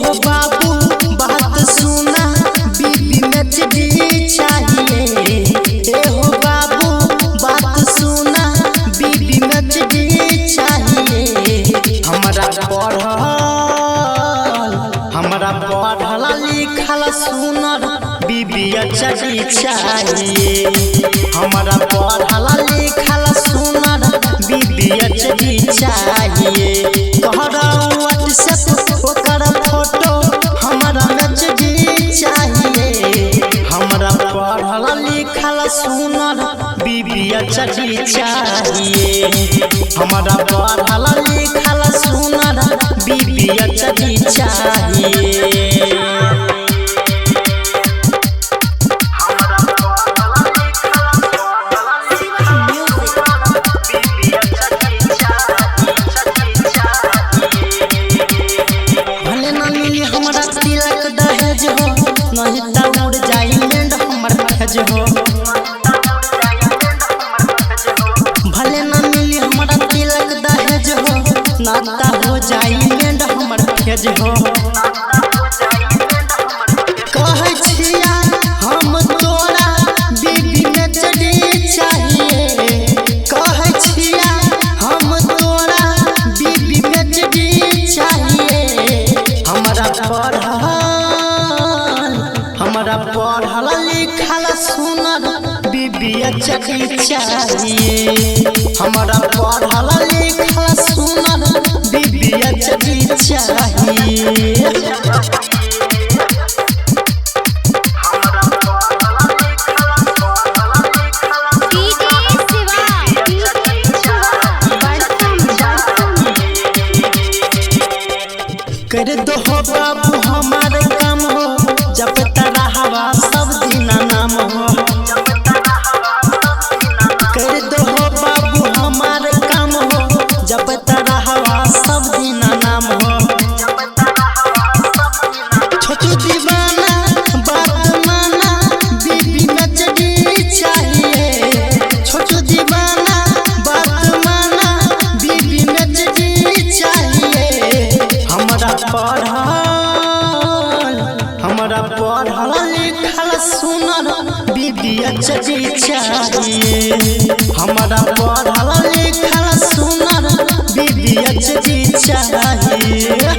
हो बाबू बात सुना बीबी नचनी चाहिए। ए हो बाबू बात सुना बीबी नचनी चाहिए। हमरा पढ़ल लिखल सुनर बीबी नचनी चाहिए। हमरा पढ़ल लिखल सुनर बीबी नचनी चाहिए। कहरा व्हाट्सएप ओकर फोटो हमरा नचनी चाहिए। हमरा पढ़ल लिखल सुनर बीबी नचनी चाहिए। हमरा पढ़ल लिखल सुनर बीबी नचनी चाहिए। नहीं तो उड़ जाई लैंड हमर खज हो। भले ना मिली हमरा तिलक दहेज हो नाता हो जाई लैंड हमर खज हो। कहै छिया हम तोरा बीबी नचनी चाहिए। कहै छिया हम तोरा बीबी नचनी चाहिए। हमरा पढ़ल लिखल सुनर बीबी नचनी चाहिए। हमरा पढ़ल लिखल सुनर बीबी नचनी चाहिए। कर दो हो बाबू हमारे काम हो जब तारा हवा सब दिन नाम हो। कर दो हो बाबू हमारे काम हो जब तारा हवा सब दिन नाम हो। छोटू दीवाना बात माना बीबी नचनी चाहिए। छोटू दीवाना बात माना बीबी नचनी चाहिए। हमरा पढ़ल लिखल सुनर बीबी नचनी चाहिए। हमरा पढ़ल लिखल सुनर बीबी नचनी चाहिए।